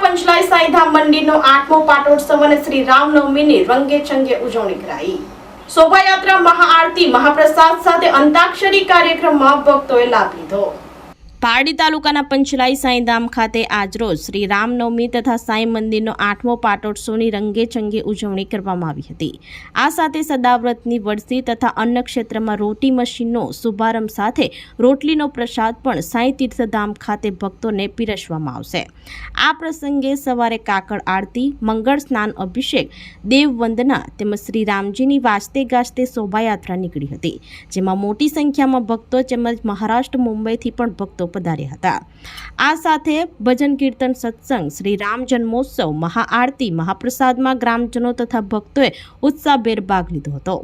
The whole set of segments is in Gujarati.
પંચલાઈ સાંઈધામ મંદિરનો 8મો પાટોત્સવ અને શ્રી રામનવમીની રંગે ચંગે ઉજવણી કરાઈ। શોભાયાત્રા, મહાઆરતી, મહાપ્રસાદ સાથે અંતાક્ષરી કાર્યક્રમમાં ભક્તોએ લાભ લીધો। પારડી તાલુકાના પંચલાઈ સાંઈધામ ખાતે આજરોજ શ્રી રામનવમી તથા સાંઈ મંદિરનો 8મો પાટોત્સવની રંગે ચંગે ઉજવણી કરવામાં આવી હતી। આ સાથે સદાવ્રતની વરસી તથા અન્ન ક્ષેત્રમાં રોટી મશીનનો શુભારંભ સાથે રોટલીનો પ્રસાદ પણ સાંઈ તીર્થધામ ખાતે ભક્તોને પીરસવામાં આવશે। આ પ્રસંગે સવારે કાકડ આરતી, મંગળ સ્નાન, અભિષેક, દેવ વંદના તેમજ શ્રી રામજીની વાજતે ગાજતે શોભાયાત્રા નીકળી હતી, જેમાં મોટી સંખ્યામાં ભક્તો તેમજ મહારાષ્ટ્ર, મુંબઈથી પણ ભક્તો પધાર્યા હતા। આ સાથે ભજન, કીર્તન, સત્સંગ, શ્રી રામ જન્મોત્સવ, મહાઆરતી, મહાપ્રસાદમાં ગ્રામજનો તથા ભક્તોએ ઉત્સાહભેર ભાગ લીધો હતો।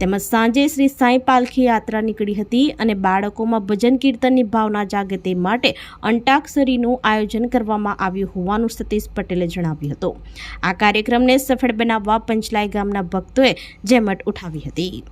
તેમજ સાંજે શ્રી સાંઈ પાલખી યાત્રા નીકળી હતી અને બાળકોમાં ભજન કીર્તનની ભાવના જાગે તે માટે અંતાક્ષરીનું આયોજન કરવામાં આવ્યું હોવાનું સતીશ પટેલે જણાવ્યું હતું। આ કાર્યક્રમને સફળ બનાવવા પંચલાઈ ગામના ભક્તોએ જહેમત ઉઠાવી હતી।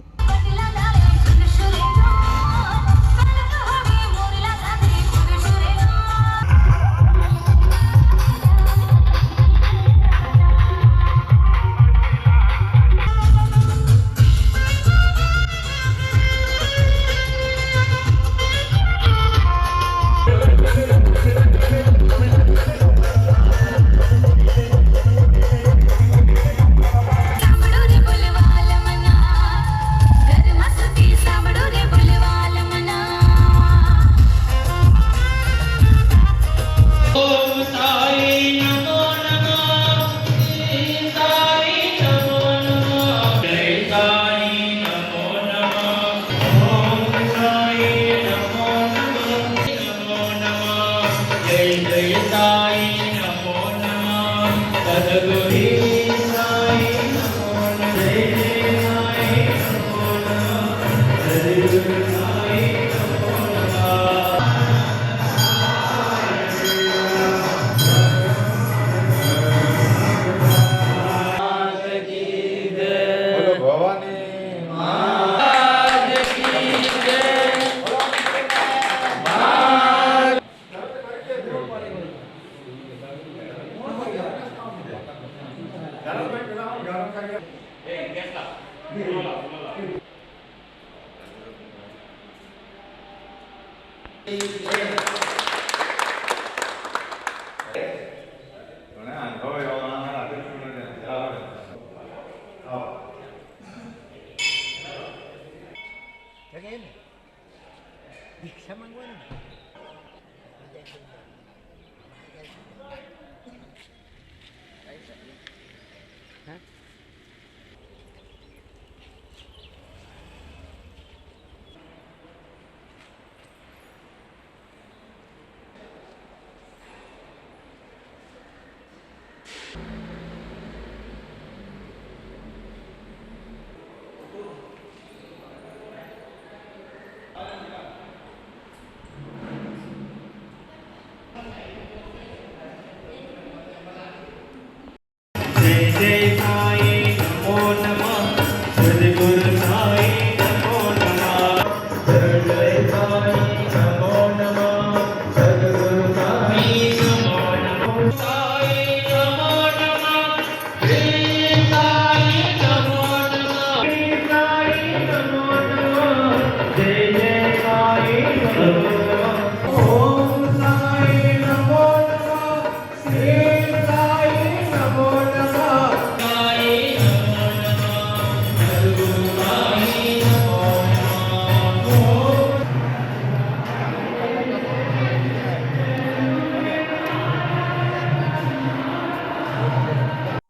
દીક્ષા માંગવાની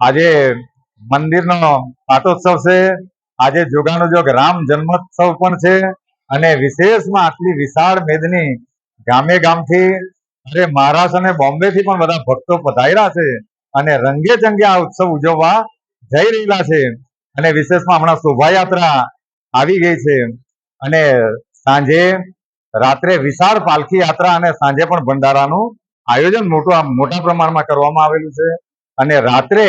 આજે મંદિરનો પાટોત્સવ છે। આજે જોગાનુજોગ રામ જન્મોત્સવ પણ છે અને વિશેષમાં આટલી વિશાળ મેદની ગામે ગામથી અરે મહારાષ્ટ્ર અને બોમ્બે થી પણ બધા ભક્તો પધાર્યા છે અને રંગે ચંગે આ ઉત્સવ ઉજવવા જઈ રહેલા છે। અને વિશેષમાં હમણાં શોભાયાત્રા આવી ગઈ છે અને સાંજે રાત્રે વિશાળ પાલખી યાત્રા અને સાંજે પણ ભંડારાનું આયોજન મોટા પ્રમાણમાં કરવામાં આવેલું છે અને રાત્રે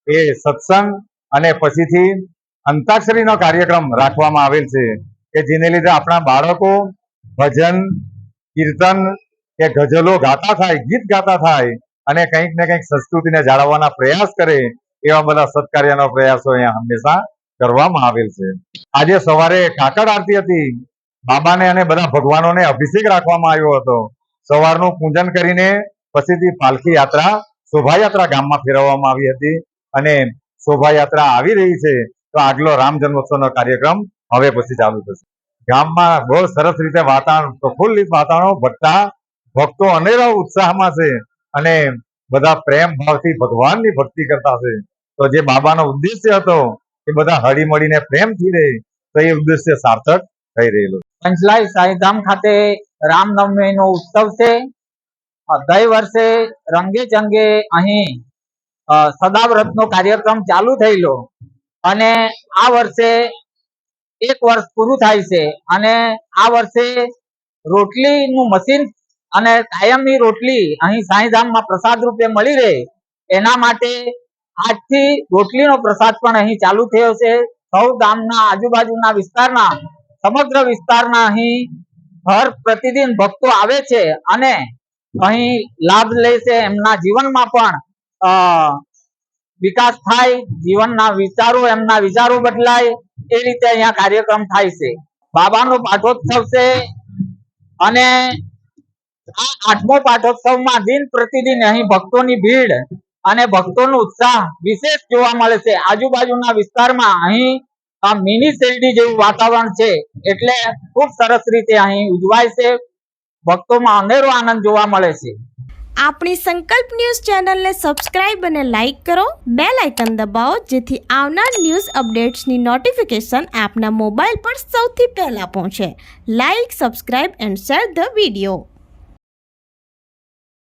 એ સત્સંગ અને પછીથી અંતાક્ષરીનો કાર્યક્રમ રાખવામાં આવેલ છે કે જેને લીધે આપણા બાળકો ભજન, કીર્તન કે ગઝલો ગાતા થાય, ગીત ગાતા થાય અને કંઈક ને કંઈક સંસ્કૃતિને જાળવવાના પ્રયાસ કરે એવા બધા સત્કાર્યનો પ્રયાસો અહીંયા હંમેશા કરવામાં આવેલ છે. આજે સવારે કાકડ આરતી હતી. બાબાને અને બધા ભગવાનોને અભિષેક રાખવામાં આવ્યો હતો. સવારનું પૂજન કરીને પછીથી પાલખી યાત્રા શોભાયાત્રા ગામમાં ફેરવવામાં આવી હતી અને શોભાયાત્રા આવી રહી છે તો આગલો રામ જન્મોત્સવનો કાર્યક્રમ હવે પછી ચાલુ થશે. ગામમાં બહુ સરસ રીતે વાતાવરણ પ્રફુલ્લિત વાતાવરણ, ભક્તો અનેરા ઉત્સાહમાં છે અને બધા પ્રેમ ભાવથી ભગવાનની ભક્તિ કરતા છે. તો જે બાબાનો ઉદ્દેશ્ય હતો કે બધા હળી મળીને પ્રેમથી રહે, તો એ ઉદ્દેશ્ય સાર્થક થઈ રહેલું. પંચલાઈ સાંઈધામ ખાતે રામનવમીનો ઉત્સવ છે. ગઈ વર્ષે રંગે ચંગે અહીં સદાવ્રતનો કાર્યક્રમ ચાલુ થયેલો અને આ વર્ષે 1 વર્ષ પૂરું થાય છે અને આ વર્ષે રોટલીનું મશીન અને કાયમની રોટલી અહીં સાંઈધામમાં પ્રસાદ રૂપે મળી રહે એના માટે આજથી રોટલીનો પ્રસાદ પણ અહીં ચાલુ થયો છે. સૌ ગામના આજુબાજુના વિસ્તારના સમગ્ર વિસ્તારના અહીં હર પ્રતિદિન ભક્તો આવે છે અને અહીં લાભ લે છે. એમના જીવનમાં પણ વિકાસ થાય, જીવનના વિચારો, એમના વિચારો બદલાય, એ રીતે અહીંયા કાર્યક્રમ થાય છે. બાબાનો પાઠોત્સવ છે અને આ 8મો પાઠોત્સવમાં દિન પ્રતિદિન અહીં ભક્તોની ભીડ અને ભક્તોનો ઉત્સાહ વિશેષ જોવા મળે છે. આજુબાજુના વિસ્તારમાં અહીં મિની શેરડી જેવું વાતાવરણ છે એટલે ખૂબ સરસ રીતે અહીં ઉજવાય છે. ભક્તોમાં અનેરો આનંદ જોવા મળે છે. આપણી સંકલ્પ ન્યૂઝ ચેનલને સબસ્ક્રાઇબ અને લાઇક કરો, બેલ આઇકન દબાવો જેથી આવનાર ન્યૂઝ અપડેટ્સની નોટિફિકેશન આપના મોબાઈલ પર સૌથી પહેલા પહોંચે. Like, subscribe and share the video.